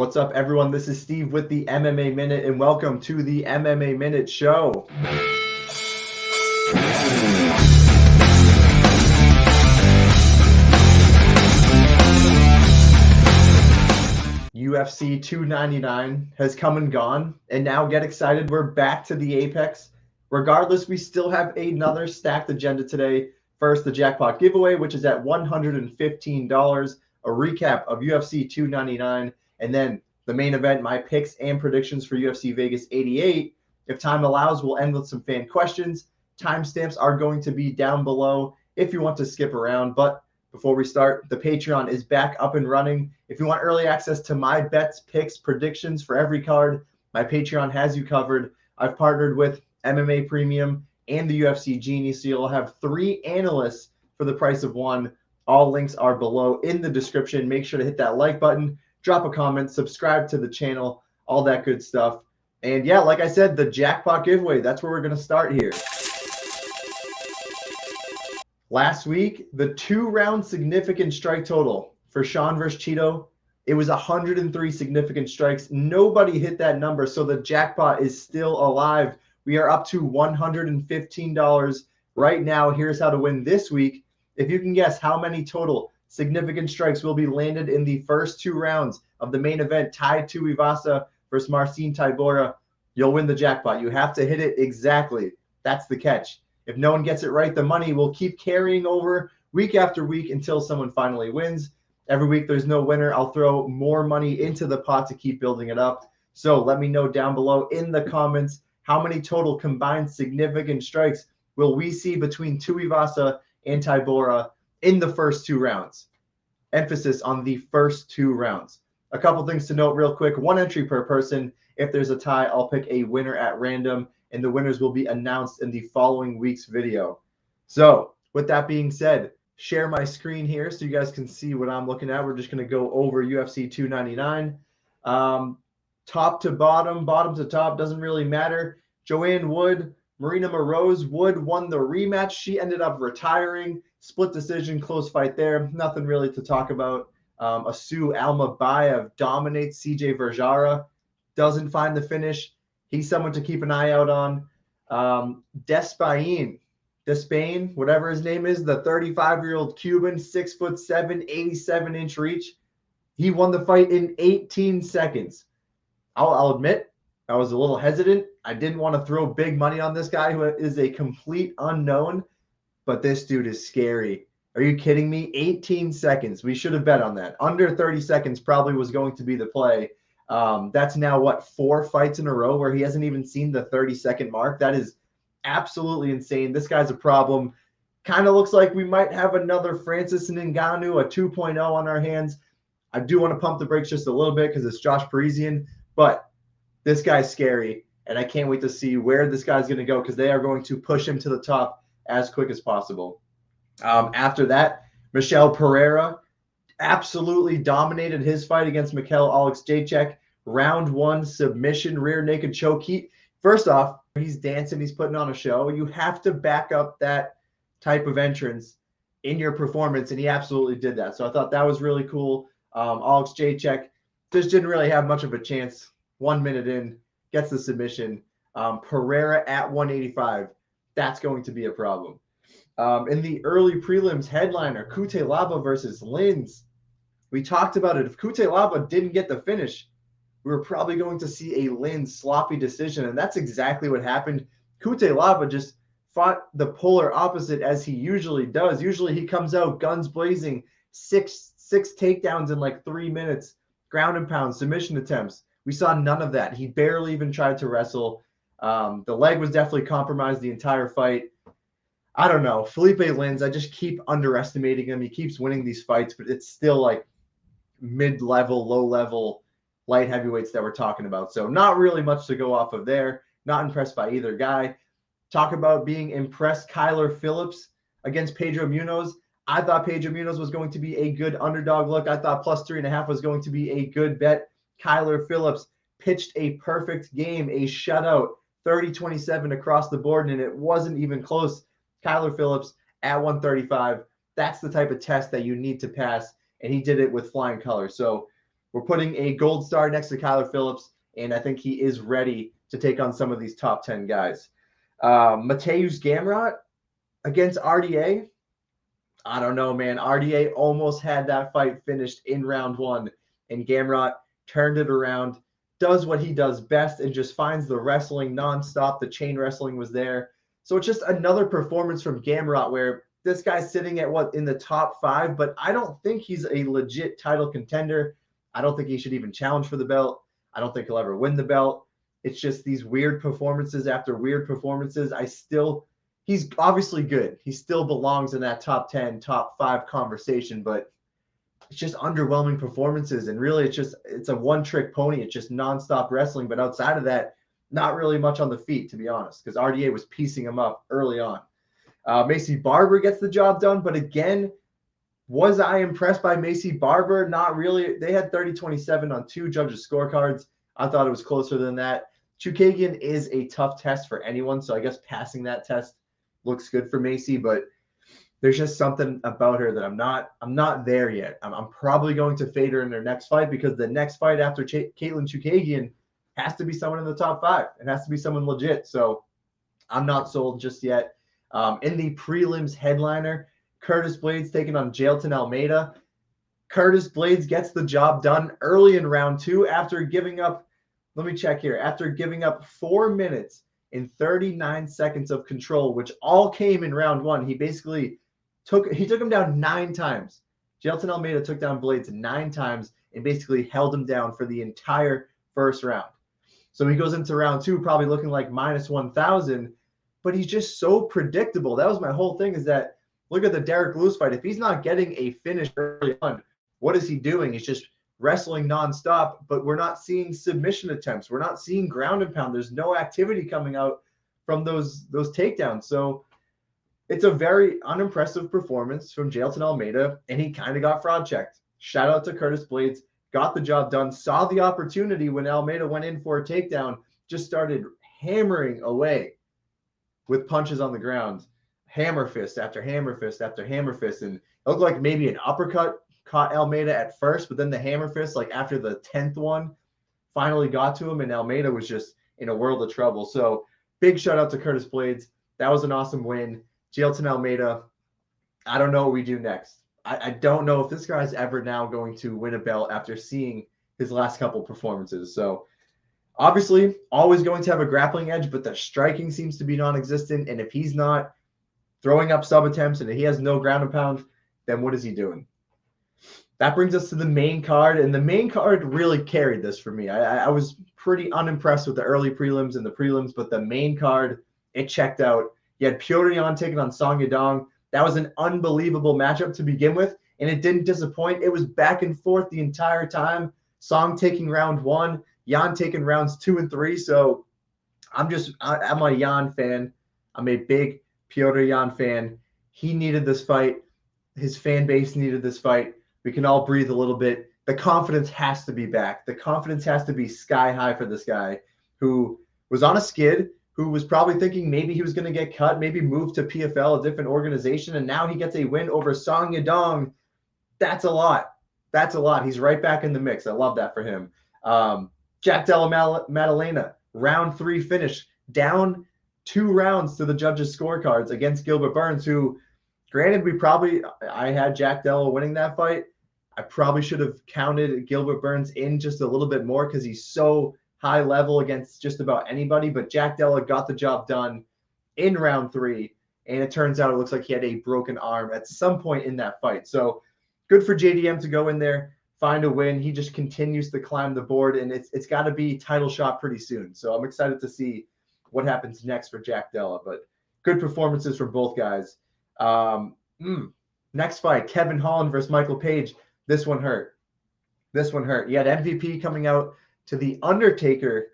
What's up, everyone? This is Steve with the MMA Minute, and welcome to the MMA Minute Show. UFC 299 has come and gone, and now get excited. We're back to the Apex. Regardless, we still have another stacked agenda today. First, the Jackpot Giveaway, which is at $115, a recap of UFC 299, and then the main event, my picks and predictions for UFC Vegas 88. If time allows, we'll end with some fan questions. Timestamps are going to be down below if you want to skip around. But before we start, the Patreon is back up and running. If you want early access to my bets, picks, predictions for every card, my Patreon has you covered. I've partnered with MMA Premium and the UFC Genie, so you'll have 3 analysts for the price of 1. All links are below in the description. Make sure to hit that like button, drop a comment, subscribe to the channel, all that good stuff. And yeah, like I said, the Jackpot Giveaway, that's where we're going to start here. Last week, the 2-round significant strike total for Sean versus Cheeto, it was 103 significant strikes. Nobody hit that number, so the jackpot is still alive. We are up to $115 right now. Here's how to win this week. If you can guess how many total significant strikes will be landed in the first 2 rounds of the main event, Tai Tuivasa versus Marcin Tybura, you'll win the jackpot. You have to hit it exactly. That's the catch. If no one gets it right, the money will keep carrying over week after week until someone finally wins. Every week there's no winner. I'll throw more money into the pot to keep building it up. So let me know down below in the comments how many total combined significant strikes will we see between Tuivasa and Tybura in the first 2 rounds. Emphasis on the first 2 rounds. A couple things to note real quick. 1 entry per person. If there's a tie, I'll pick a winner at random, and the winners will be announced in the following week's video. So with that being said, share my screen here so you guys can see what I'm looking at. We're just going to go over UFC 299. Top to bottom, bottom to top, doesn't really matter. Joanne Wood, Marina Moroz. Wood won the rematch. She ended up retiring. Split decision, close fight there. Nothing really to talk about. Asu Almabayev dominates CJ Vergara. Doesn't find the finish. He's someone to keep an eye out on. Despain, whatever his name is, the 35-year-old Cuban, 6'7", 87-inch reach. He won the fight in 18 seconds. I'll admit, I was a little hesitant. I didn't want to throw big money on this guy who is a complete unknown, but this dude is scary. Are you kidding me? 18 seconds. We should have bet on that. Under 30 seconds probably was going to be the play. That's now, what, 4 fights in a row where he hasn't even seen the 30-second mark? That is absolutely insane. This guy's a problem. Kind of looks like we might have another Francis Ngannou, a 2.0 on our hands. I do want to pump the brakes just a little bit because it's Josh Parisian, but this guy's scary, and I can't wait to see where this guy's going to go because they are going to push him to the top as quick as possible. After that, Michel Pereira absolutely dominated his fight against Mikel Alexejczyk. Round 1 submission, rear naked choke. First off, he's dancing, he's putting on a show. You have to back up that type of entrance in your performance, and he absolutely did that. So I thought that was really cool. Alexejczyk just didn't really have much of a chance. 1 minute in, gets the submission. Pereira at 185. That's going to be a problem. In the early prelims headliner, Cutelaba versus Lins. We talked about it. If Cutelaba didn't get the finish, we were probably going to see a Lins sloppy decision, and that's exactly what happened. Cutelaba just fought the polar opposite as he usually does. Usually he comes out guns blazing, six takedowns in like 3 minutes, ground and pound, submission attempts. We saw none of that. He barely even tried to wrestle. The leg was definitely compromised the entire fight. I don't know. Felipe Lins, I just keep underestimating him. He keeps winning these fights, but it's still like mid-level, low-level light heavyweights that we're talking about. So not really much to go off of there. Not impressed by either guy. Talk about being impressed. Kyler Phillips against Pedro Munoz. I thought Pedro Munoz was going to be a good underdog look. I thought plus 3.5 was going to be a good bet. Kyler Phillips pitched a perfect game, a shutout, 30-27 across the board, and it wasn't even close. Kyler Phillips at 135. That's the type of test that you need to pass, and he did it with flying colors. So we're putting a gold star next to Kyler Phillips, and I think he is ready to take on some of these top 10 guys. Mateusz Gamrot against RDA. I don't know, man. RDA almost had that fight finished in round 1, and Gamrot turned it around, does what he does best, and just finds the wrestling nonstop. The chain wrestling was there. So it's just another performance from Gamrot where this guy's sitting at in the top 5, but I don't think he's a legit title contender. I don't think he should even challenge for the belt. I don't think he'll ever win the belt. It's just these weird performances after weird performances. He's obviously good. He still belongs in that top 10, top 5 conversation, but it's just underwhelming performances. And really, it's a one-trick pony. It's just nonstop wrestling. But outside of that, not really much on the feet, to be honest, because RDA was piecing him up early on. Macy Barber gets the job done, but again, was I impressed by Macy Barber? Not really. They had 30-27 on 2 judges' scorecards. I thought it was closer than that. Chookagian is a tough test for anyone, so I guess passing that test looks good for Macy, but there's just something about her that I'm not there yet. I'm probably going to fade her in their next fight, because the next fight after Caitlin Chookagian has to be someone in the top 5. It has to be someone legit. So I'm not sold just yet. In the prelims headliner, Curtis Blades taking on Jailton Almeida. Curtis Blades gets the job done early in round 2 after giving up, let me check here, after giving up 4 minutes and 39 seconds of control, which all came in round 1. He basically took him down 9 times. Jailton Almeida took down Blades 9 times and basically held him down for the entire first round. So he goes into round 2 probably looking like minus 1,000, but he's just so predictable. That was my whole thing, is that look at the Derek Lewis fight. If he's not getting a finish early on, what is he doing? He's just wrestling nonstop, but we're not seeing submission attempts. We're not seeing ground and pound. There's no activity coming out from those takedowns. So it's a very unimpressive performance from Jailton Almeida, and he kind of got fraud checked. Shout out to Curtis Blades. Got the job done. Saw the opportunity when Almeida went in for a takedown, just started hammering away with punches on the ground. Hammer fist after hammer fist after hammer fist. And it looked like maybe an uppercut caught Almeida at first, but then the hammer fist, like after the 10th one, finally got to him, and Almeida was just in a world of trouble. So big shout out to Curtis Blades. That was an awesome win. Jailton Almeida, I don't know what we do next. I don't know if this guy's ever now going to win a belt after seeing his last couple performances. So obviously always going to have a grappling edge, but the striking seems to be non-existent. And if he's not throwing up sub attempts and he has no ground and pound, then what is he doing? That brings us to the main card, and the main card really carried this for me. I was pretty unimpressed with the early prelims and the prelims, but the main card, it checked out. You had Petr Yan taking on Song Yadong. That was an unbelievable matchup to begin with, and it didn't disappoint. It was back and forth the entire time. Song taking round 1, Yan taking rounds 2 and 3. So I'm a Yan fan. I'm a big Petr Yan fan. He needed this fight. His fan base needed this fight. We can all breathe a little bit. The confidence has to be back. The confidence has to be sky high for this guy who was on a skid, who was probably thinking maybe he was going to get cut, maybe move to PFL, a different organization, and now he gets a win over Song Yadong. That's a lot. That's a lot. He's right back in the mix. I love that for him. Jack Della Maddalena, round 3 finish, down 2 rounds to the judges' scorecards against Gilbert Burns, who, granted, I had Jack Della winning that fight. I probably should have counted Gilbert Burns in just a little bit more because he's so high level against just about anybody, but Jack Della got the job done in round 3, and it turns out it looks like he had a broken arm at some point in that fight. So good for JDM to go in there, find a win. He just continues to climb the board, and it's got to be title shot pretty soon. So I'm excited to see what happens next for Jack Della, but good performances from both guys. Next fight, Kevin Holland versus Michael Page. This one hurt. You had MVP coming out to The Undertaker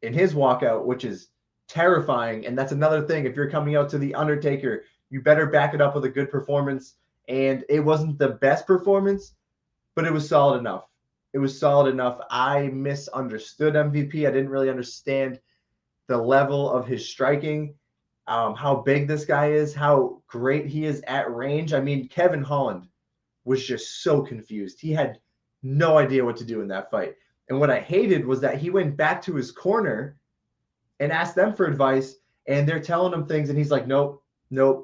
in his walkout, which is terrifying. And that's another thing. If you're coming out to The Undertaker, you better back it up with a good performance. And it wasn't the best performance, but it was solid enough. I misunderstood MVP. I didn't really understand the level of his striking, how big this guy is, how great he is at range. I mean, Kevin Holland was just so confused. He had No idea what to do in that fight. And what I hated was that he went back to his corner and asked them for advice, and they're telling him things, and he's like, nope,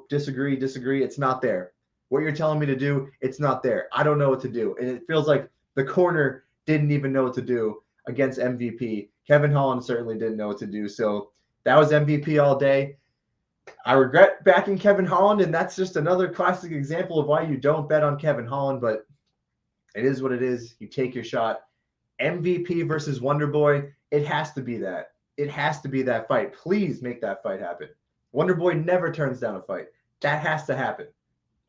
disagree. It's not there. What you're telling me to do, it's not there. I don't know what to do. And it feels like the corner didn't even know what to do against MVP. Kevin Holland certainly didn't know what to do. So that was MVP all day. I regret backing Kevin Holland, and that's just another classic example of why you don't bet on Kevin Holland, but it is what it is. You take your shot. MVP versus Wonderboy, it has to be that. It has to be that fight. Please make that fight happen. Wonderboy never turns down a fight. That has to happen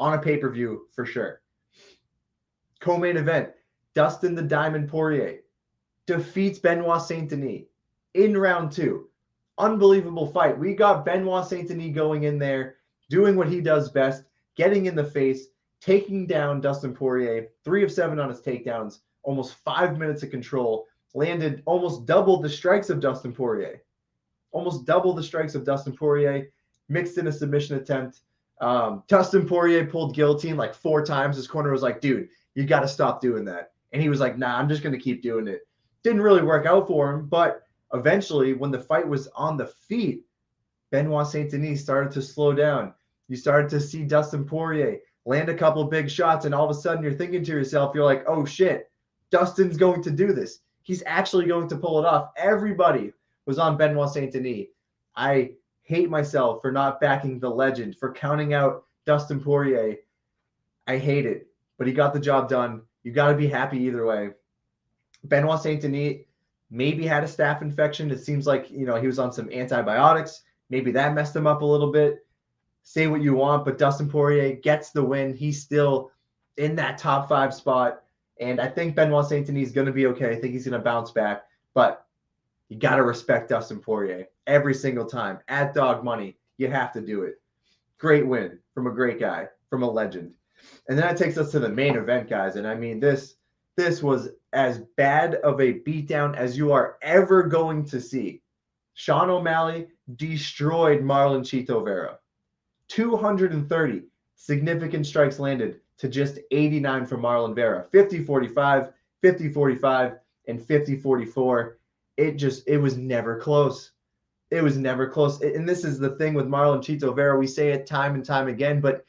on a pay-per-view for sure. Co-main event, Dustin the Diamond Poirier defeats Benoit Saint-Denis in round 2. Unbelievable fight. We got Benoit Saint-Denis going in there, doing what he does best, getting in the face, taking down Dustin Poirier, 3 of 7 on his takedowns, almost 5 minutes of control, landed almost double the strikes of Dustin Poirier. Mixed in a submission attempt. Dustin Poirier pulled guillotine like 4 times. His corner was like, dude, you got to stop doing that. And he was like, nah, I'm just going to keep doing it. Didn't really work out for him, but eventually when the fight was on the feet, Benoit Saint-Denis started to slow down. You started to see Dustin Poirier land a couple big shots, and all of a sudden you're thinking to yourself, you're like, oh shit, Dustin's going to do this. He's actually going to pull it off. Everybody was on Benoit Saint-Denis. I hate myself for not backing the legend, for counting out Dustin Poirier. I hate it, but he got the job done. You got to be happy either way. Benoit Saint-Denis maybe had a staph infection. It seems like, he was on some antibiotics. Maybe that messed him up a little bit. Say what you want, but Dustin Poirier gets the win. He's still in that top 5 spot. And I think Benoit Saint-Denis is going to be okay. I think he's going to bounce back. But you got to respect Dustin Poirier every single time. At dog money, you have to do it. Great win from a great guy, from a legend. And then that takes us to the main event, guys. And I mean, this was as bad of a beatdown as you are ever going to see. Sean O'Malley destroyed Marlon Chito Vera. 230 significant strikes landed to just 89 from Marlon Vera. 50-45, 50-45, and 50-44. It was never close. It was never close. And this is the thing with Marlon Chito Vera. We say it time and time again, but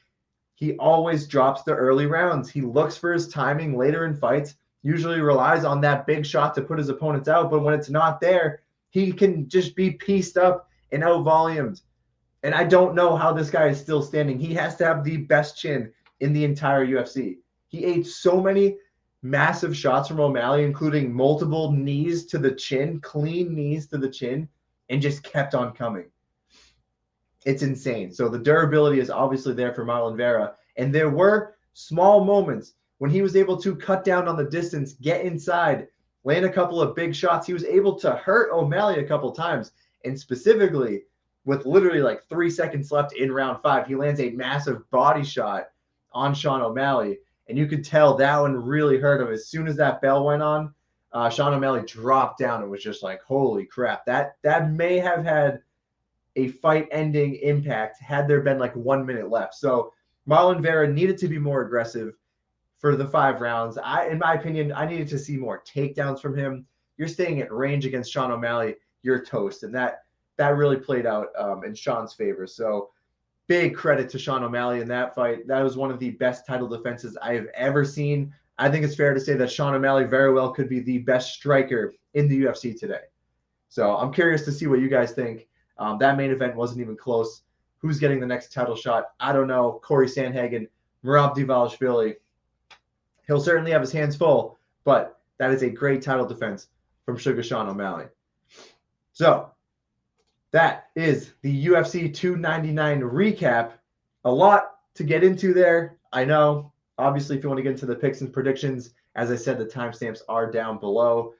he always drops the early rounds. He looks for his timing later in fights, usually relies on that big shot to put his opponents out. But when it's not there, he can just be pieced up and out-volumed. And I don't know how this guy is still standing. He has to have the best chin in the entire UFC. He ate so many massive shots from O'Malley, including multiple knees to the chin, clean knees to the chin, and just kept on coming. It's insane. So the durability is obviously there for Marlon Vera. And there were small moments when he was able to cut down on the distance, get inside, land a couple of big shots. He was able to hurt O'Malley a couple times. And specifically, with literally like 3 seconds left in round 5, he lands a massive body shot on Sean O'Malley. And you could tell that one really hurt him. As soon as that bell went on, Sean O'Malley dropped down and was just like, holy crap. That may have had a fight-ending impact had there been like 1 minute left. So Marlon Vera needed to be more aggressive for the 5 rounds. In my opinion, I needed to see more takedowns from him. You're staying at range against Sean O'Malley, you're toast. And that really played out in Sean's favor. So big credit to Sean O'Malley in that fight. That was one of the best title defenses I have ever seen. I think it's fair to say that Sean O'Malley very well could be the best striker in the UFC today. So I'm curious to see what you guys think. That main event wasn't even close. Who's getting the next title shot? I don't know. Corey Sandhagen, Merab Dvalishvili. He'll certainly have his hands full, but that is a great title defense from Sugar Sean O'Malley. So that is the UFC 299 recap. A lot to get into there. I know. Obviously, if you want to get into the picks and predictions, as I said, the timestamps are down below.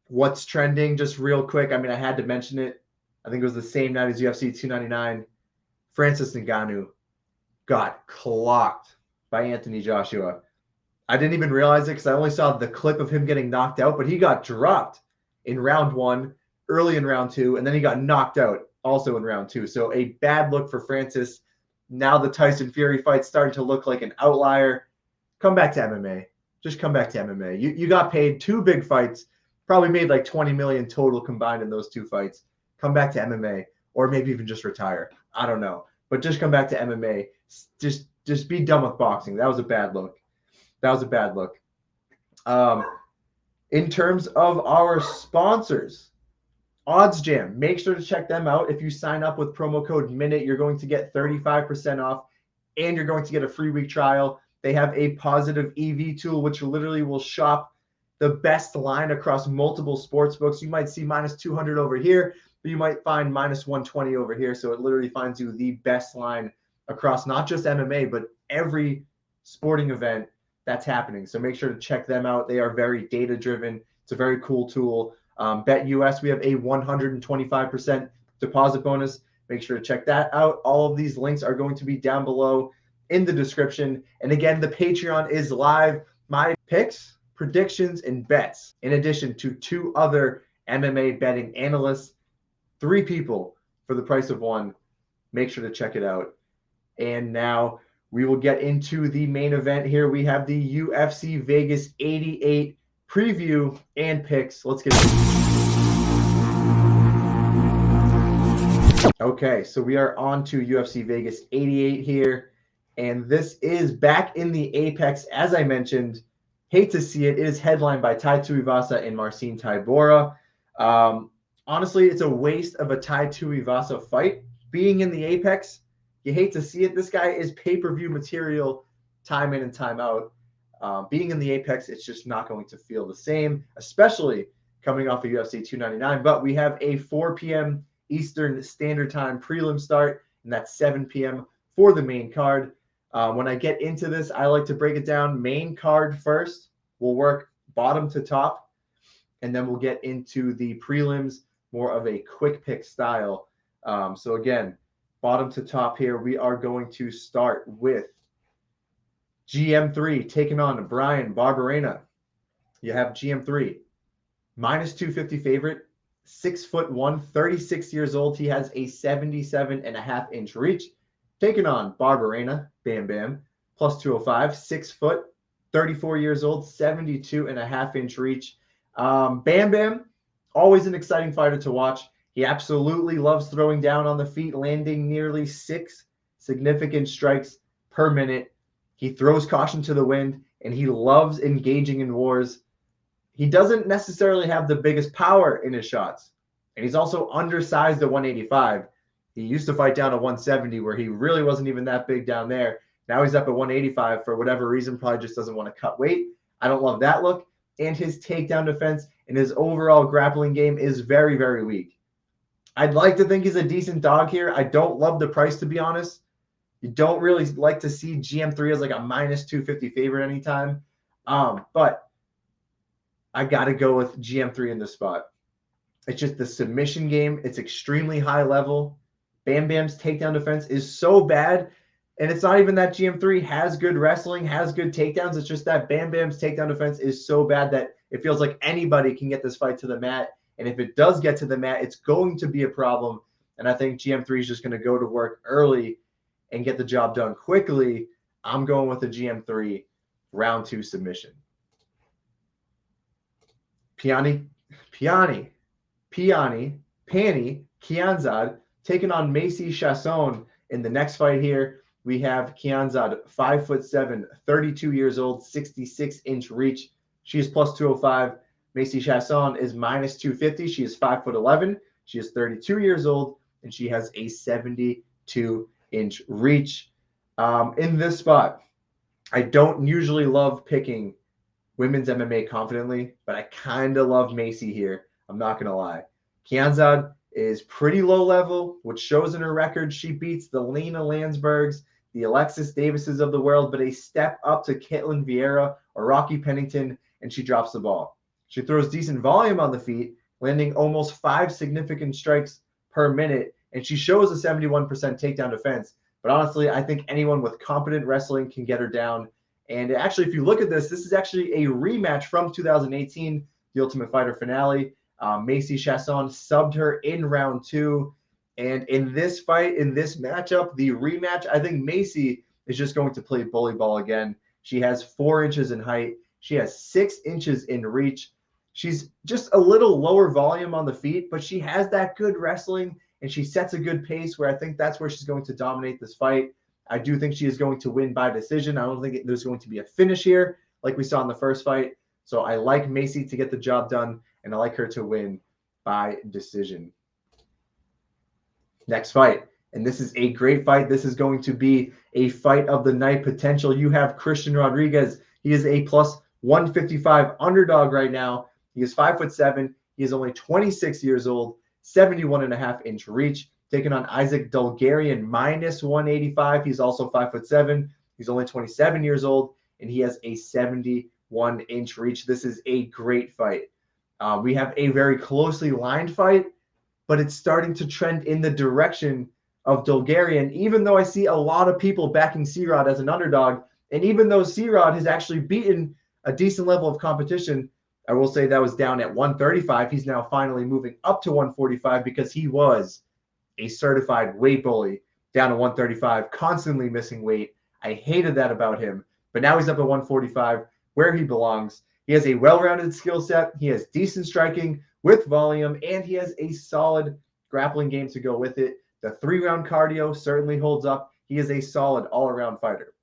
What's trending, just real quick. I mean, I had to mention it. I think it was the same night as UFC 299. Francis Ngannou got clocked by Anthony Joshua. I didn't even realize it because I only saw the clip of him getting knocked out, but he got dropped in round 1, early in round 2, and then he got knocked out also in round 2. So a bad look for Francis. Now the Tyson Fury fight's starting to look like an outlier. Come back to MMA. just come back to MMA. You got paid 2 big fights, probably made like 20 million total combined in those 2 fights. Come back to MMA, or maybe even just retire. I don't know, but just come back to MMA. Just be done with boxing. That was a bad look. In terms of our sponsors, Odds Jam, make sure to check them out. If you sign up with promo code MINUTE, you're going to get 35% off, and you're going to get a free week trial. They have a positive EV tool, which literally will shop the best line across multiple sports books. You might see minus 200 over here, but you might find minus 120 over here. So it literally finds you the best line across not just MMA, but every sporting event that's happening. So make sure to check them out. They are very data driven. It's a very cool tool. Bet US, we have a 125% deposit bonus. Make sure to check that out. All of these links are going to be down below in the description. And again, the Patreon is live. My picks, predictions, and bets, in addition to 2 other MMA betting analysts, 3 people for the price of 1. Make sure to check it out. And now we will get into the main event here. We have the UFC Vegas 88 preview and picks. Let's get it. Okay, so we are on to UFC Vegas 88 here. And this is back in the Apex, as I mentioned. Hate to see it. It is headlined by Tai Tuivasa and Marcin Tybura. Honestly, it's a waste of a Tai Tuivasa fight. Being in the Apex, you hate to see it. This guy is pay-per-view material time in and time out. Being in the Apex, it's just not going to feel the same, especially coming off of UFC 299. But we have a 4 p.m. Eastern Standard Time prelim start, and that's 7 p.m. for the main card. When I get into this, I like to break it down main card first. We'll work bottom to top, and then we'll get into the prelims, more of a quick pick style. So again, bottom to top here, we are going to start with GM3 taking on Bryan Barbarena. You have GM3, minus 250 favorite, 6'1", 36 years old. He has a 77.5-inch reach. Taking on Barbarena, Bam Bam, plus 205, 6 foot, 34 years old, 72.5-inch reach. Bam Bam, always an exciting fighter to watch. He absolutely loves throwing down on the feet, landing nearly 6 significant strikes per minute. He throws caution to the wind, and he loves engaging in wars. He doesn't necessarily have the biggest power in his shots, and he's also undersized at 185. He used to fight down at 170, where he really wasn't even that big down there. Now he's up at 185 for whatever reason, probably just doesn't want to cut weight. I don't love that look. And his takedown defense and his overall grappling game is very, very weak. I'd like to think he's a decent dog here. I don't love the price, to be honest. You don't really like to see GM3 as like a minus 250 favorite anytime. But I got to go with GM3 in this spot. It's just the submission game. It's extremely high level. Bam Bam's takedown defense is so bad. And it's not even that GM3 has good wrestling, has good takedowns. It's just that Bam Bam's takedown defense is so bad that it feels like anybody can get this fight to the mat. And if it does get to the mat, it's going to be a problem. And I think GM3 is just going to go to work early and get the job done quickly. I'm going with the GM3 round 2 submission. Pannie, Kianzad taking on Macy Chiasson in the next fight here. We have Kianzad, 5'7", 32 years old, 66-inch reach. She is plus 205. Macy Chiasson is minus 250. She is 5'11". She is 32 years old, and she has a 72-inch reach. In this spot, I don't usually love picking women's MMA confidently, but I kind of love Macy here. I'm not going to lie. Kianzad is pretty low level, which shows in her record. She beats the Lena Landsbergs, the Alexis Davises of the world, but a step up to Caitlin Vieira or Rocky Pennington, and she drops the ball. She throws decent volume on the feet, landing almost 5 significant strikes per minute, and she shows a 71% takedown defense. But honestly, I think anyone with competent wrestling can get her down. And actually, if you look at this, this is actually a rematch from 2018, the Ultimate Fighter finale. Macy Chiasson subbed her in round 2. And in this fight, in this matchup, the rematch, I think Macy is just going to play bully ball again. She has 4 inches in height. She has 6 inches in reach. She's just a little lower volume on the feet, but she has that good wrestling, and she sets a good pace where I think that's where she's going to dominate this fight. I do think she is going to win by decision. I don't think there's going to be a finish here like we saw in the first fight. So I like Macy to get the job done, and I like her to win by decision. Next fight. And this is a great fight. This is going to be a fight of the night potential. You have Christian Rodriguez. He is a plus 155 underdog right now. He is 5'7". He is only 26 years old, 71.5-inch reach. Taking on Isaac Dulgarian, minus 185. He's also 5'7". He's only 27 years old, and he has a 71-inch reach. This is a great fight. We have a very closely lined fight, but it's starting to trend in the direction of Dulgarian, even though I see a lot of people backing C-Rod as an underdog. And even though C-Rod has actually beaten a decent level of competition, I will say that was down at 135. He's now finally moving up to 145 because he was a certified weight bully down to 135, constantly missing weight. I hated that about him. But now he's up at 145, where he belongs. He has a well-rounded skill set. He has decent striking with volume, and he has a solid grappling game to go with it. The 3-round cardio certainly holds up. He is a solid all-around fighter.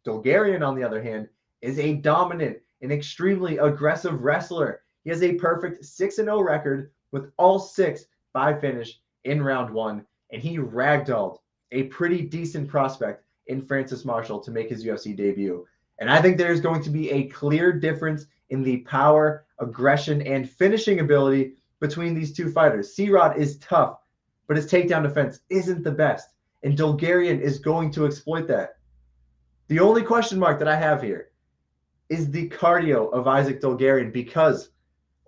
Dulgarian, on the other hand, is a dominant and extremely aggressive wrestler. He has a perfect 6-0 record with all 6 by finish in round 1, and he ragdolled a pretty decent prospect in Francis Marshall to make his UFC debut. And I think there's going to be a clear difference in the power, aggression, and finishing ability between these two fighters. C-Rod is tough, but his takedown defense isn't the best, and Dulgarian is going to exploit that. The only question mark that I have here is the cardio of Isaac Dulgarian, because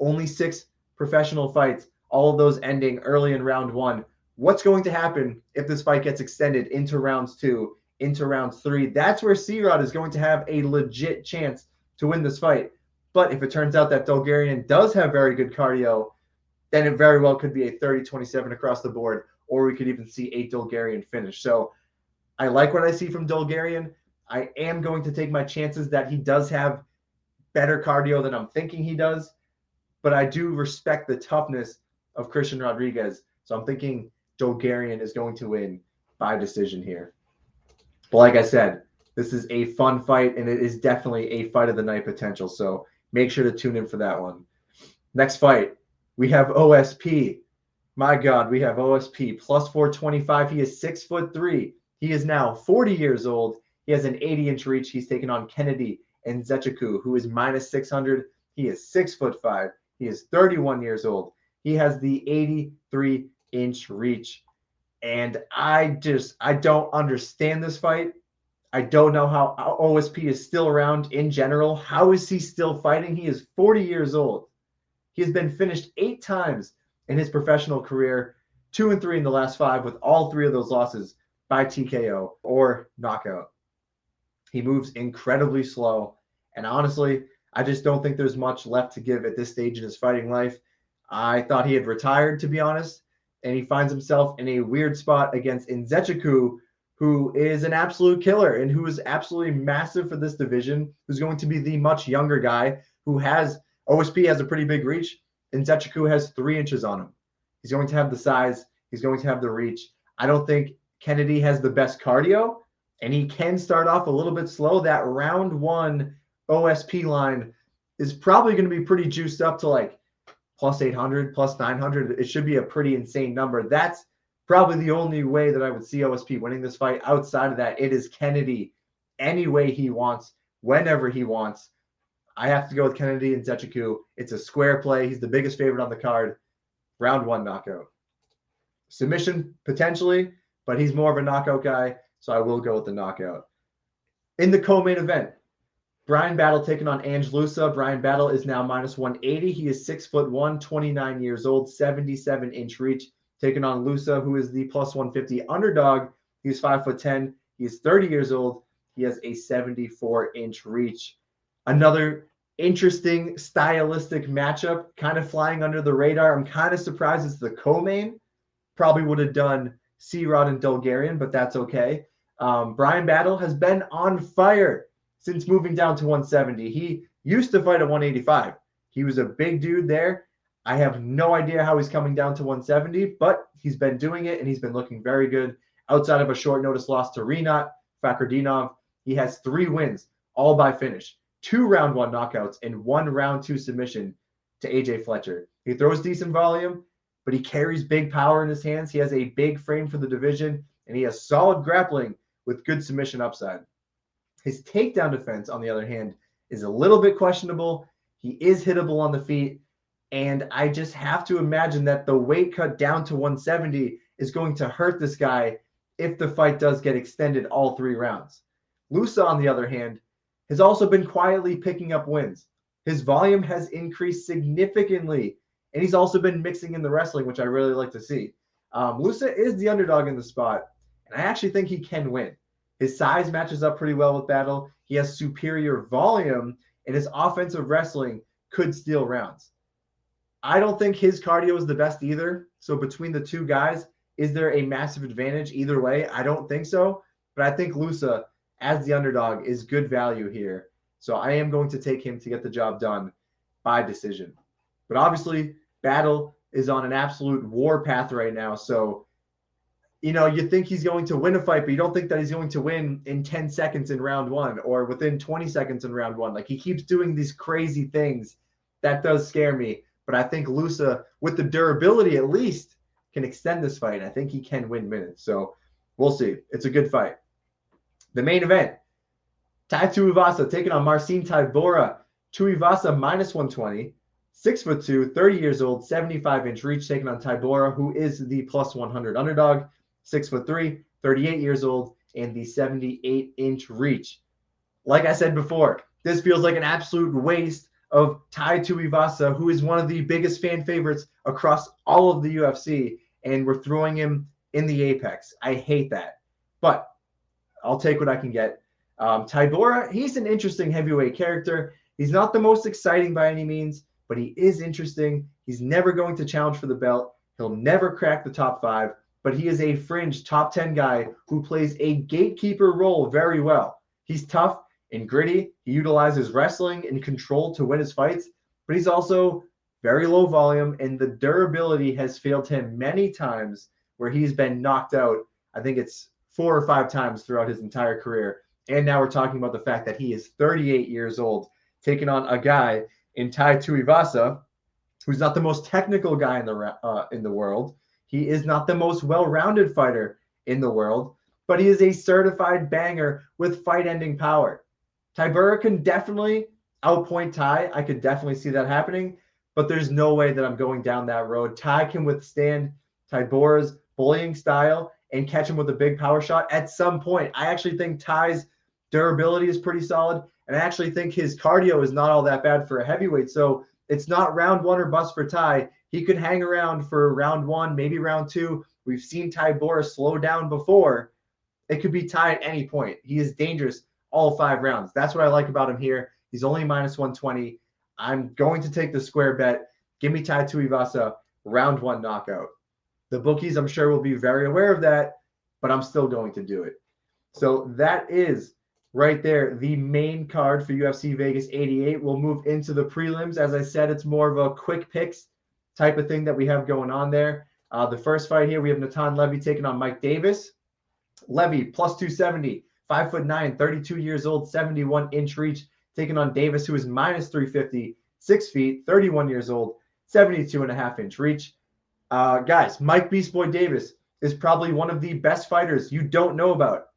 only 6 professional fights, all of those ending early in round 1. What's going to happen if this fight gets extended into rounds 2, into rounds 3? That's where C-Rod is going to have a legit chance to win this fight. But if it turns out that Dulgarian does have very good cardio, then it very well could be a 30-27 across the board, or we could even see a Dulgarian finish. So I like what I see from Dulgarian. I am going to take my chances that he does have better cardio than I'm thinking he does, but I do respect the toughness of Christian Rodriguez. So I'm thinking Dulgarian is going to win by decision here. But like I said, this is a fun fight, and it is definitely a fight of the night potential. So make sure to tune in for that one. Next fight, we have OSP. My God, we have OSP plus 425. He is 6'3". He is now 40 years old. He has an 80-inch reach. He's taken on Kennedy Nzechukwu, who is minus 600. He is 6'5". He is 31 years old. He has the 83-inch reach. And I don't understand this fight. I don't know how OSP is still around in general. How is he still fighting? He is 40 years old. He has been finished 8 times in his professional career, 2 and 3 in the last 5, with all 3 of those losses by TKO or knockout. He moves incredibly slow. And honestly, I just don't think there's much left to give at this stage in his fighting life. I thought he had retired, to be honest. And he finds himself in a weird spot against Nzechukwu, who is an absolute killer and who is absolutely massive for this division, who's going to be the much younger guy who has – OSP has a pretty big reach. Nzechukwu has 3 inches on him. He's going to have the size. He's going to have the reach. I don't think Kennedy has the best cardio, and he can start off a little bit slow. That round 1 OSP line is probably going to be pretty juiced up to like plus 800, plus 900. It should be a pretty insane number. That's probably the only way that I would see OSP winning this fight. Outside of that, it is Kennedy any way he wants, whenever he wants. I have to go with Kennedy and Nzechukwu. It's a square play. He's the biggest favorite on the card. Round 1 knockout. Submission, potentially, but he's more of a knockout guy, so I will go with the knockout. In the co-main event, Bryan Battle taking on Ange Loosa. Bryan Battle is now minus 180. He is 6'1", 29 years old, 77-inch reach. Taking on Loosa, who is the plus 150 underdog. He's 5'10". He is 30 years old. He has a 74-inch reach. Another interesting stylistic matchup, kind of flying under the radar. I'm kind of surprised it's the co-main. Probably would have done C-Rod and Dulgarian, but that's okay. Bryan Battle has been on fire since moving down to 170. He used to fight at 185. He was a big dude there. I have no idea how he's coming down to 170, but he's been doing it and he's been looking very good. Outside of a short notice loss to Rinat Fakhretdinov, he has 3 wins, all by finish, 2 round 1 knockouts, and 1 round 2 submission to AJ Fletcher. He throws decent volume, but he carries big power in his hands. He has a big frame for the division, and he has solid grappling with good submission upside. His takedown defense, on the other hand, is a little bit questionable. He is hittable on the feet, and I just have to imagine that the weight cut down to 170 is going to hurt this guy if the fight does get extended all 3 rounds. Loosa, on the other hand, has also been quietly picking up wins. His volume has increased significantly, and he's also been mixing in the wrestling, which I really like to see. Loosa is the underdog in the spot, and I actually think he can win. His size matches up pretty well with Battle. He has superior volume, and his offensive wrestling could steal rounds. I don't think his cardio is the best either. So between the 2 guys, is there a massive advantage either way? I don't think so. But I think Loosa, as the underdog, is good value here. So I am going to take him to get the job done by decision. But obviously, Battle is on an absolute war path right now. So, you think he's going to win a fight, but you don't think that he's going to win in 10 seconds in round 1 or within 20 seconds in round 1. Like, he keeps doing these crazy things. That does scare me. But I think Loosa, with the durability at least, can extend this fight. I think he can win minutes. So we'll see. It's a good fight. The main event, Tai Tuivasa taking on Marcin Tybura. Tuivasa minus 120, 6'2", 30 years old, 75-inch reach, taking on Tybura, who is the plus 100 underdog, 6'3", 38 years old, and the 78-inch reach. Like I said before, this feels like an absolute waste of Tai Tuivasa, who is one of the biggest fan favorites across all of the UFC, and we're throwing him in the apex. I hate that, but I'll take what I can get. Tybura, he's an interesting heavyweight character. He's not the most exciting by any means, but he is interesting. He's never going to challenge for the belt. He'll never crack the top 5, but he is a fringe top 10 guy who plays a gatekeeper role very well. He's tough and gritty. He utilizes wrestling and control to win his fights, but he's also very low volume, and the durability has failed him many times where he's been knocked out. I think it's 4 or 5 times throughout his entire career. And now we're talking about the fact that he is 38 years old, taking on a guy in Tai Tuivasa, who's not the most technical guy in the world. He is not the most well-rounded fighter in the world, but he is a certified banger with fight-ending power. Tybura can definitely outpoint Tai. I could definitely see that happening, but there's no way that I'm going down that road. Tai can withstand Tybura's bullying style and catch him with a big power shot at some point. I actually think Tai's durability is pretty solid, and I actually think his cardio is not all that bad for a heavyweight. So it's not round 1 or bust for Tai. He could hang around for round 1, maybe round 2. We've seen Tybura slow down before. It could be Tai at any point. He is dangerous all 5 rounds. That's what I like about him here. He's only minus 120. I'm going to take the square bet. Give me Tai Tuivasa, round 1 knockout. The bookies, I'm sure, will be very aware of that, but I'm still going to do it. So that is right there the main card for UFC Vegas 88. We'll move into the prelims. As I said, it's more of a quick picks type of thing that we have going on there. The first fight here, we have Natan Levy taking on Mike Davis. Levy, plus 270, 5'9", 32 years old, 71-inch reach, taking on Davis, who is minus 350, 6 feet, 31 years old, 72.5-inch reach. Guys, Mike Beast Boy Davis is probably one of the best fighters you don't know about.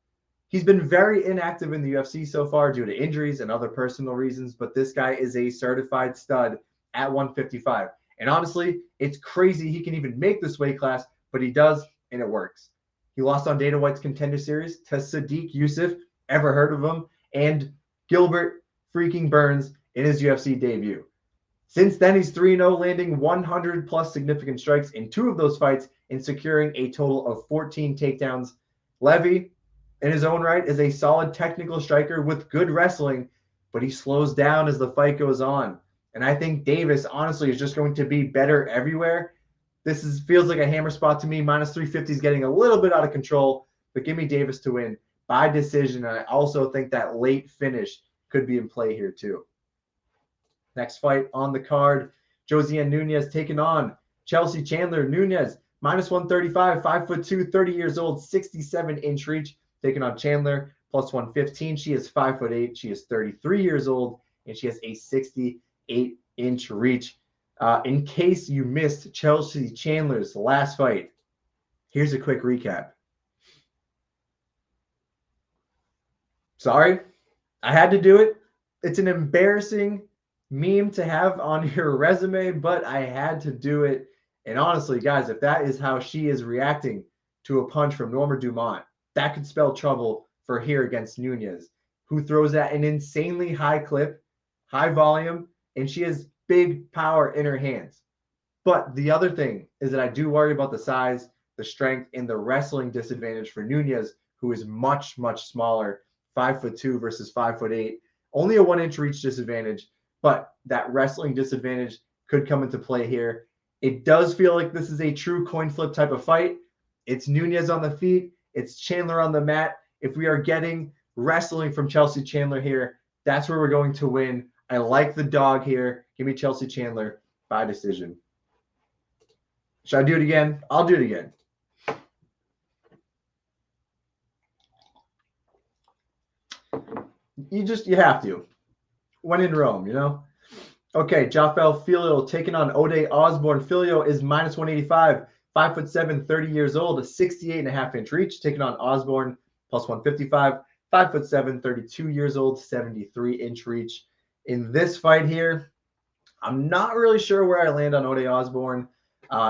He's been very inactive in the UFC so far due to injuries and other personal reasons, but this guy is a certified stud at 155. And honestly, it's crazy he can even make this weight class, but he does, and it works. He lost on Dana White's Contender Series to Sadiq Yusuf, ever heard of him, and Gilbert freaking Burns in his UFC debut. Since then, he's 3-0, landing 100-plus significant strikes in 2 of those fights and securing a total of 14 takedowns. Levy, in his own right, is a solid technical striker with good wrestling, but he slows down as the fight goes on. And I think Davis, honestly, is just going to be better everywhere. This feels like a hammer spot to me. Minus 350 is getting a little bit out of control, but give me Davis to win by decision. And I also think that late finish could be in play here too. Next fight on the card, Josiane Nunes taking on Chelsea Chandler. Nunes, minus 135, 5'2", 30 years old, 67-inch reach, taking on Chandler, plus 115. She is 5'8". She is 33 years old, and she has a 68-inch reach. In case you missed Chelsea Chandler's last fight, here's a quick recap. Sorry, I had to do it. It's an embarrassing meme to have on your resume, but I had to do it. And honestly, guys, if that is how she is reacting to a punch from Norma Dumont, that could spell trouble for here against Nunes, who throws at an insanely high clip, high volume, and she has big power in her hands. But the other thing is that I do worry about the size, the strength, and the wrestling disadvantage for Nunes, who is much, much smaller, 5'2" versus 5'8". Only a 1-inch reach disadvantage, but that wrestling disadvantage could come into play here. It does feel like this is a true coin flip type of fight. It's Nunes on the feet. It's Chandler on the mat. If we are getting wrestling from Chelsea Chandler here, that's where we're going to win. I like the dog here. Give me Chelsea Chandler by decision. Should I do it again? I'll do it again. You have to. When in Rome, you know? Okay, Jafel Filho taking on Osbourne. Filho is minus 185, 5'7", 30 years old, a 68.5-inch reach, taking on Osbourne, plus 155, 5'7", 32 years old, 73-inch reach. In this fight here, I'm not really sure where I land on Osbourne.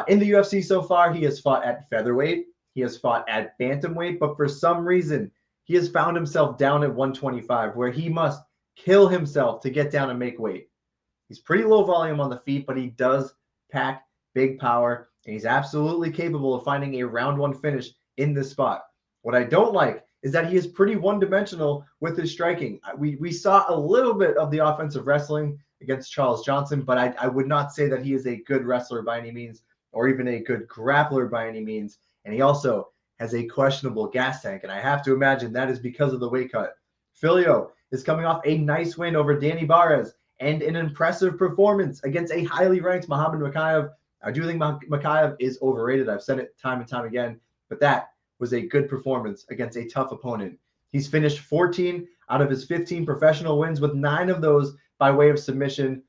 In the UFC so far, he has fought at featherweight. He has fought at bantamweight, but for some reason, he has found himself down at 125, where he must kill himself to get down and make weight. He's pretty low volume on the feet, but he does pack big power, and he's absolutely capable of finding a round one finish in this spot. What I don't like is that he is pretty one-dimensional with his striking. We saw a little bit of the offensive wrestling against Charles Johnson, but I would not say that he is a good wrestler by any means, or even a good grappler by any means. And he also has a questionable gas tank, and I have to imagine that is because of the weight cut. Filho is coming off a nice win over Danny Barres and an impressive performance against a highly ranked Muhammad Mokaev. I do think Mokaev is overrated. I've said it time and time again, but that was a good performance against a tough opponent. He's finished 14 out of his 15 professional wins, with 9 of those by way of submission.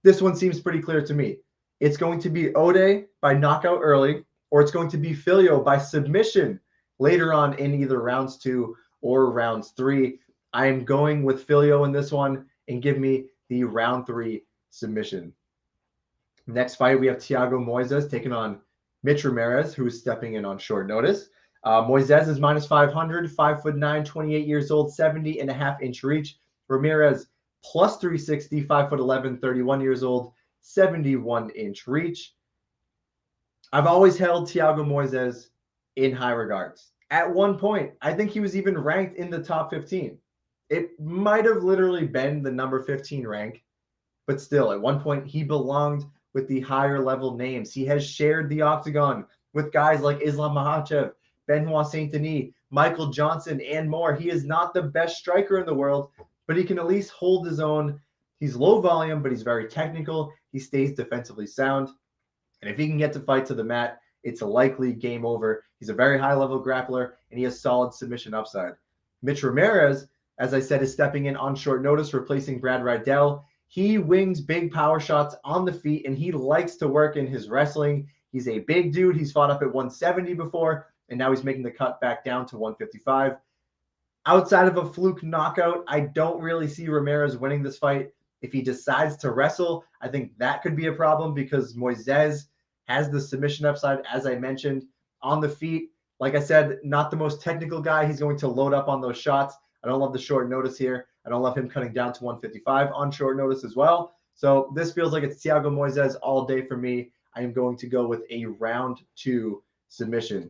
This one seems pretty clear to me. It's going to be Ode by knockout early, or it's going to be Filho by submission later on in either rounds 2 or rounds 3. I am going with Filho in this one, and give me the round 3 submission. Next fight, we have Thiago Moises taking on Mitch Ramirez, who is stepping in on short notice. Moises is minus 500, 5'9", 28 years old, 70.5-inch reach. Ramirez plus 360, 5'11", 31 years old, 71-inch reach. I've always held Thiago Moises in high regards. At one point, I think he was even ranked in the top 15. It might have literally been the number 15 rank, but still, at one point, he belonged with the higher level names. He has shared the octagon with guys like Islam Makhachev, Benoit Saint-Denis, Michael Johnson, and more. He is not the best striker in the world, but he can at least hold his own. He's low volume, but he's very technical. He stays defensively sound. And if he can get to fight to the mat, it's a likely game over. He's a very high-level grappler, and he has solid submission upside. Mitch Ramirez, as I said, is stepping in on short notice, replacing Brad Riddell. He wings big power shots on the feet, and he likes to work in his wrestling. He's a big dude. He's fought up at 170 before, and now he's making the cut back down to 155. Outside of a fluke knockout, I don't really see Ramirez winning this fight. If he decides to wrestle, I think that could be a problem, because Moises has the submission upside, as I mentioned. On the feet, like I said, not the most technical guy. He's going to load up on those shots. I don't love the short notice here. I don't love him cutting down to 155 on short notice as well. So this feels like it's Thiago Moises all day for me. I am going to go with a round 2 submission.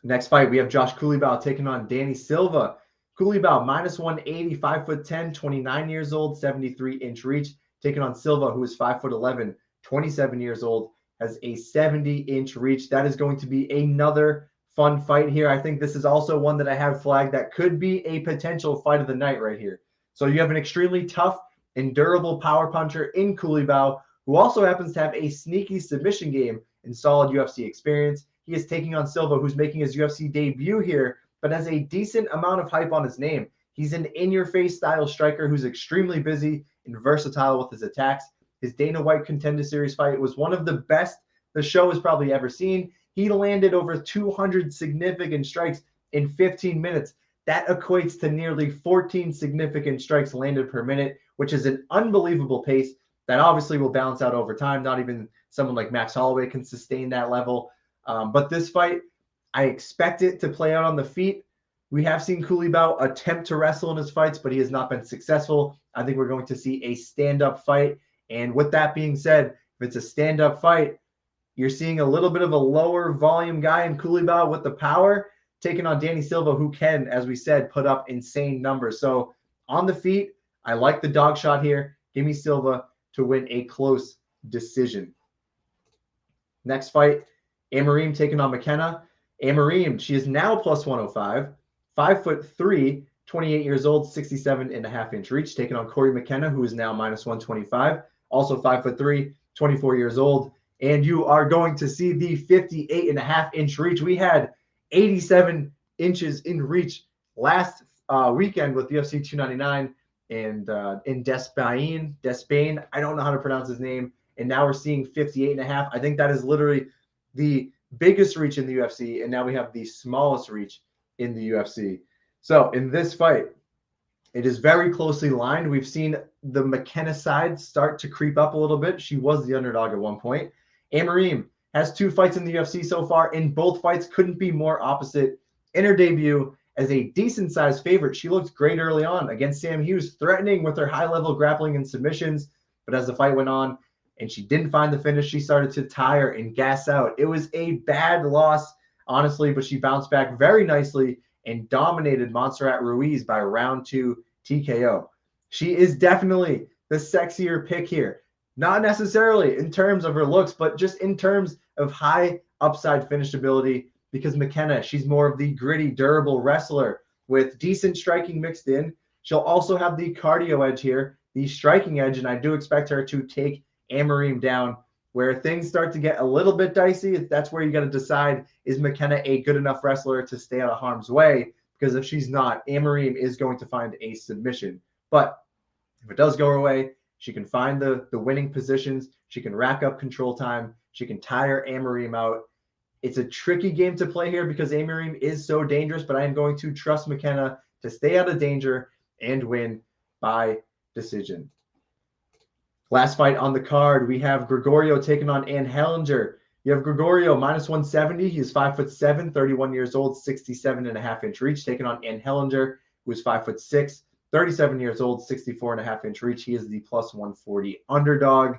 Next fight, we have Josh Culibao taking on Danny Silva. Culibao, minus 180, 5'10", 29 years old, 73-inch reach, taking on Silva, who is 5'11", 27 years old, has a 70-inch reach. That is going to be another fun fight here. I think this is also one that I have flagged that could be a potential fight of the night right here. So you have an extremely tough and durable power puncher in Culibao, who also happens to have a sneaky submission game and solid UFC experience. He is taking on Silva, who's making his UFC debut here, but has a decent amount of hype on his name. He's an in-your-face style striker who's extremely busy and versatile with his attacks. His Dana White Contender Series fight was one of the best the show has probably ever seen. He landed over 200 significant strikes in 15 minutes. That equates to nearly 14 significant strikes landed per minute, which is an unbelievable pace that obviously will balance out over time. Not even someone like Max Holloway can sustain that level. But this fight, I expect it to play out on the feet. We have seen Culibao attempt to wrestle in his fights, but he has not been successful. I think we're going to see a stand-up fight. And with that being said, if it's a stand-up fight, you're seeing a little bit of a lower volume guy in Culibao with the power taking on Danny Silva, who can, as we said, put up insane numbers. So on the feet, I like the dog shot here. Give me Silva to win a close decision. Next fight, Amarim taking on McKenna. Amarim, she is now plus 105, 5'3", 28 years old, 67.5-inch reach, taking on Corey McKenna, who is now minus 125, also 5'3", 24 years old. And you are going to see the 58.5-inch reach. We had 87 inches in reach last weekend with UFC 299 and in Despain. I don't know how to pronounce his name. And now we're seeing 58.5. I think that is literally the biggest reach in the UFC. And now we have the smallest reach in the UFC. So in this fight, it is very closely lined. We've seen the McKenna side start to creep up a little bit. She was the underdog at one point. Amarim has 2 fights in the UFC so far, and both fights couldn't be more opposite. In her debut as a decent-sized favorite, she looked great early on against Sam Hughes, threatening with her high-level grappling and submissions. But as the fight went on and she didn't find the finish, she started to tire and gas out. It was a bad loss, honestly, but she bounced back very nicely and dominated Montserrat Ruiz by round 2 TKO. She is definitely the sexier pick here. Not necessarily in terms of her looks, but just in terms of high upside finishability, because McKenna, she's more of the gritty, durable wrestler with decent striking mixed in. She'll also have the cardio edge here, the striking edge, and I do expect her to take Amarim down. Where things start to get a little bit dicey, that's where you got to decide, is McKenna a good enough wrestler to stay out of harm's way? Because if she's not, Amarim is going to find a submission. But if it does go her way, she can find the winning positions. She can rack up control time. She can tire Amarim out. It's a tricky game to play here because Amarim is so dangerous, but I am going to trust McKenna to stay out of danger and win by decision. Last fight on the card, we have Gregorio taking on Ange Hellinger. You have Gregorio minus 170. He is 5'7", 31 years old, 67.5-inch reach, taking on Ange Hellinger, who is 5'6", 37 years old, 64.5-inch reach. He is the plus 140 underdog.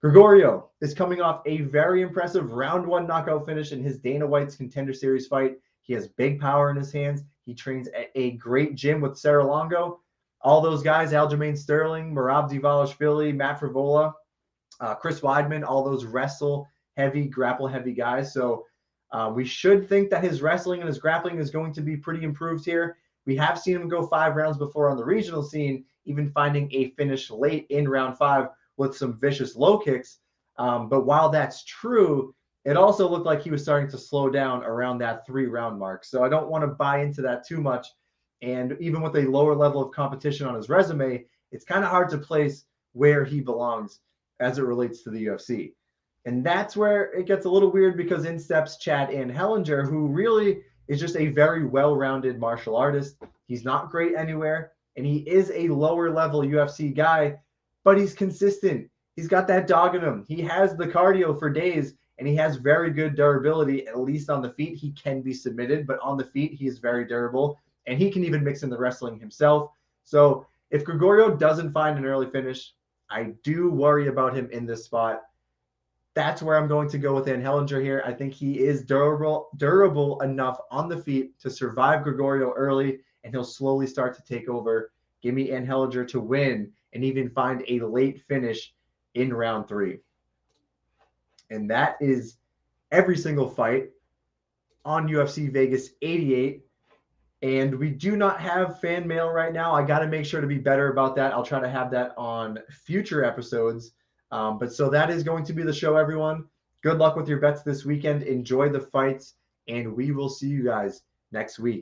Gregorio is coming off a very impressive round 1 knockout finish in his Dana White's Contender Series fight. He has big power in his hands. He trains at a great gym with Sarah Longo. All those guys, Aljamain Sterling, Merab Dvalishvili, Matt Frivola, Chris Weidman, all those wrestle-heavy, grapple-heavy guys. So we should think that his wrestling and his grappling is going to be pretty improved here. We have seen him go 5 rounds before on the regional scene, even finding a finish late in round 5 with some vicious low kicks. But while that's true, it also looked like he was starting to slow down around that 3-round mark. So I don't want to buy into that too much. And even with a lower level of competition on his resume, it's kind of hard to place where he belongs as it relates to the UFC. And that's where it gets a little weird because in steps Chad Ange Hellinger, who really is just a very well-rounded martial artist. He's not great anywhere, and he is a lower-level UFC guy, but he's consistent. He's got that dog in him. He has the cardio for days, and he has very good durability, at least on the feet. He can be submitted, but on the feet, he is very durable. And he can even mix in the wrestling himself. So if Gregorio doesn't find an early finish, I do worry about him in this spot. That's where I'm going to go with Ange Hellinger here. I think he is durable enough on the feet to survive Gregorio early, and he'll slowly start to take over. Give me Ange Hellinger to win and even find a late finish in round 3. And that is every single fight on UFC Vegas 88. And we do not have fan mail right now. I got to make sure to be better about that. I'll try to have that on future episodes. But so that is going to be the show, everyone. Good luck with your bets this weekend. Enjoy the fights, and we will see you guys next week.